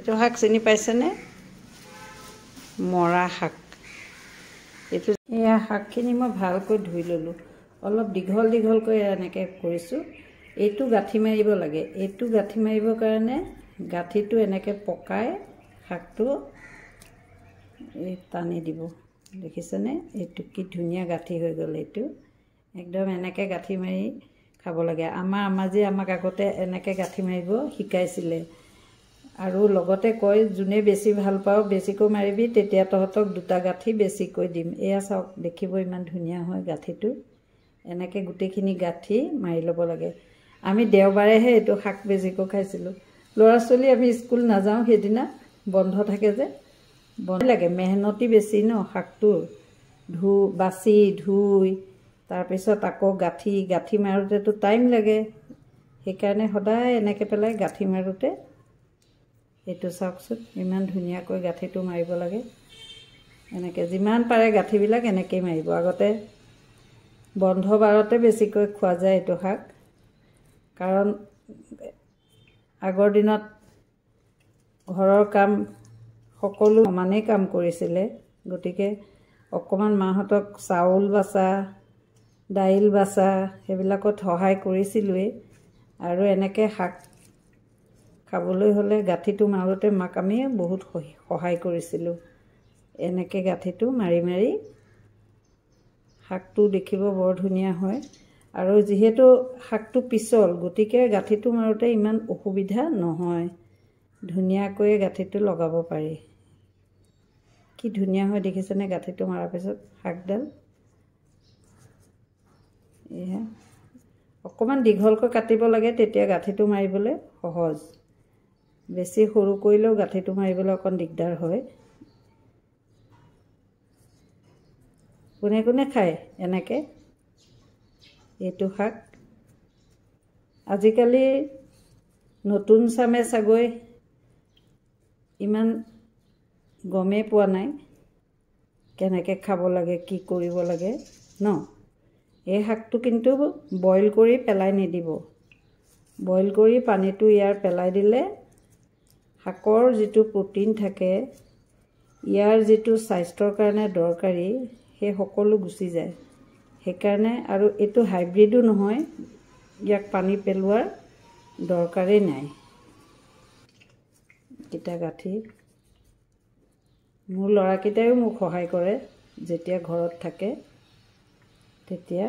এইটো শাক চিনি পাইছেনে? মৰা শাক। এইটো এয়া শাকখিনি মই ভালকৈ ধুই ল'লোঁ। অলপ দীঘল দীঘলকৈ এনেকৈ কৰিছোঁ। এইটো গাঁঠি মাৰিব লাগে। এইটো গাঁঠি মাৰিবৰ কাৰণে গাঁঠিটো এনেকৈ পকাই শাকটো এই টানি দিব। দেখিছেনে? এইটো কি ধুনীয়া গাঁঠি হৈ গ'ল। এইটো একদম এনেকৈ গাঁঠি মাৰি খাব লাগে। আমাৰ আম্মাজীয়ে আমাক আগতে এনেকৈ গাঁঠি মাৰিব শিকাইছিলে। আৰু লগতে কয়, যোনে বেছি ভাল পাওঁ বেছিকৈ মাৰিবি, তেতিয়া তহঁতক দুটা গাঁঠি বেছিকৈ দিম। এয়া চাওক, দেখিব ইমান ধুনীয়া হয় গাঁঠিটো। এনেকৈ গোটেইখিনি গাঁঠি মাৰি ল'ব লাগে। আমি দেওবাৰেহে এইটো শাক বেছিকৈ খাইছিলোঁ। ল'ৰা ছোৱালী আমি স্কুল নাযাওঁ, সেইদিনা বন্ধ থাকে যে বন্ধ লাগে। মেহনতি বেছি ন শাকটো, বাছি ধুই তাৰপিছত আকৌ গাঁঠি মাৰোঁতেতো টাইম লাগে। সেইকাৰণে সদায় এনেকৈ পেলাই গাঁঠি মাৰোঁতে এইটো চাওকচোন, ইমান ধুনীয়াকৈ গাঁঠিটো মাৰিব লাগে। এনেকৈ যিমান পাৰে গাঁঠিবিলাক এনেকৈয়ে মাৰিব। আগতে বন্ধ বাৰতে বেছিকৈ খোৱা যায় এইটো শাক, কাৰণ আগৰ দিনত ঘৰৰ কাম সকলো সমানেই কাম কৰিছিলে। গতিকে অকণমান মাহঁতক চাউল বাচা, দাইল বাচা সেইবিলাকত সহায় কৰিছিলোঁৱেই। আৰু এনেকৈ শাক খাবলৈ হ'লে গাঁঠিটো মাৰোঁতে মাক আমি বহুত সহায় কৰিছিলোঁ। এনেকৈ গাঁঠিটো মাৰি মাৰি শাকটো দেখিব বৰ ধুনীয়া হয়। আৰু যিহেতু শাকটো পিছল, গতিকে গাঁঠিটো মাৰোঁতে ইমান অসুবিধা নহয়। ধুনীয়াকৈ গাঁঠিটো লগাব পাৰি। কি ধুনীয়া হয় দেখিছেনে গাঁঠিটো মৰাৰ পিছত শাকডাল? এয়া অকণমান দীঘলকৈ কাটিব লাগে, তেতিয়া গাঁঠিটো মাৰিবলৈ সহজ। বেছি সৰু কৰিলেও গাঁঠিটো মাৰিবলৈ অকণ দিগদাৰ হয়। কোনে কোনে খায় এনেকৈ এইটো শাক? আজিকালি নতুন চামে চাগৈ ইমান গমেই পোৱা নাই কেনেকৈ খাব লাগে, কি কৰিব লাগে ন? এই শাকটো কিন্তু বইল কৰি পেলাই নিদিব। বইল কৰি পানীটো ইয়াৰ পেলাই দিলে শাকৰ যিটো প্ৰটিন থাকে, ইয়াৰ যিটো স্বাস্থ্যৰ কাৰণে দৰকাৰী, সেই সকলো গুচি যায়। সেইকাৰণে, আৰু এইটো হাইব্ৰিডো নহয়, ইয়াক পানী পেলোৱাৰ দৰকাৰেই নাই। কেইটা গাঁঠি মোৰ ল'ৰাকেইটাইও মোক সহায় কৰে। যেতিয়া ঘৰত থাকে তেতিয়া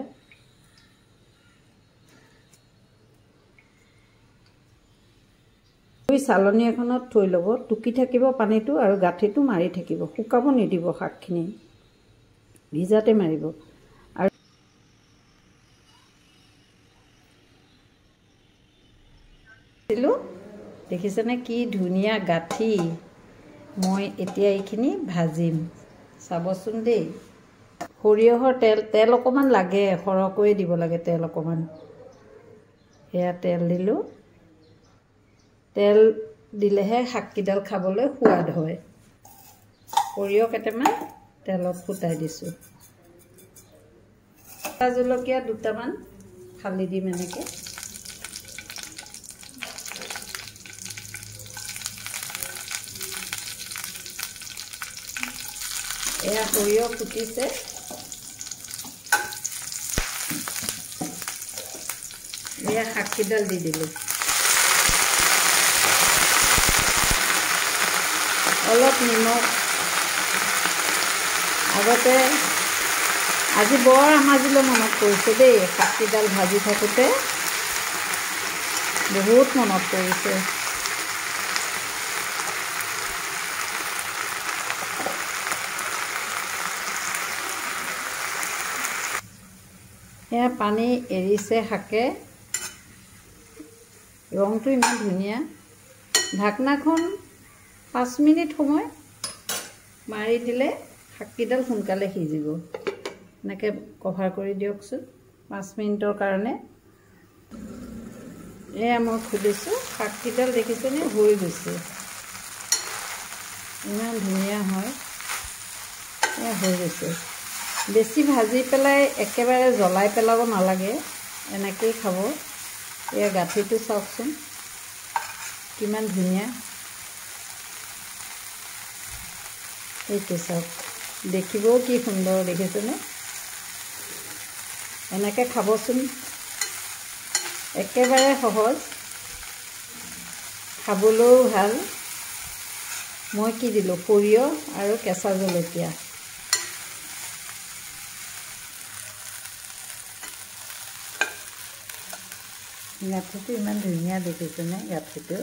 চালনী এখনত থৈ ল'ব, টুকি থাকিব পানীটো আৰু গাঁঠিটো মাৰি থাকিব। শুকাব নিদিব, শাকখিনি ভিজাতে মাৰিব। আৰু দেখিছেনে কি ধুনীয়া গাঁঠি? মই এতিয়া এইখিনি ভাজিম, চাবচোন দেই। সৰিয়হৰ তেল অকণমান লাগে, সৰহকৈয়ে দিব লাগে তেল অকণমান। সেয়া তেল দিলোঁ। তেল দিলেহে শাককেইডাল খাবলৈ সোৱাদ হয়। সৰিয়হ কেইটামান তেলত ফুটাই দিছোঁ। কেঁচা জলকীয়া দুটামান ফালি দিম এনেকৈ। এয়া সৰিয়হ ফুটিছে। এয়া শাককেইডাল দি দিলোঁ। অলপ নিমখ। আগতে আজি বৰ আমাজিলৈ মনত পৰিছে দেই, শাককেইডাল ভাজি থাকোঁতে বহুত মনত পৰিছে। এয়া পানী এৰিছে শাকে। ৰংটো ইমান ধুনীয়া। ঢাকনাখন 5 মিনিট সময় মাৰি দিলে শাককেইডাল সোনকালে সিজিব। এনেকৈ কভাৰ কৰি দিয়কচোন 5 মিনিটৰ কাৰণে। এয়া মই খুলিছোঁ, শাককেইডাল দেখিছেনে হৈ গৈছে। ইমান ধুনীয়া হয়। এয়া হৈ গৈছে। বেছি ভাজি পেলাই একেবাৰে জ্বলাই পেলাব নালাগে, এনেকৈয়ে খাব। এয়া গাঁঠিটো চাওকচোন কিমান ধুনীয়া। এইটো চাওক, দেখিবও কি সুন্দৰ দেখিছেনে? এনেকৈ খাবচোন, একেবাৰে সহজ, খাবলৈও ভাল। মই কি দিলোঁ? সৰিয়হ আৰু কেঁচা জলকীয়া। গাঠিটো ইমান ধুনীয়া দেখিছেনে? গাঠিটো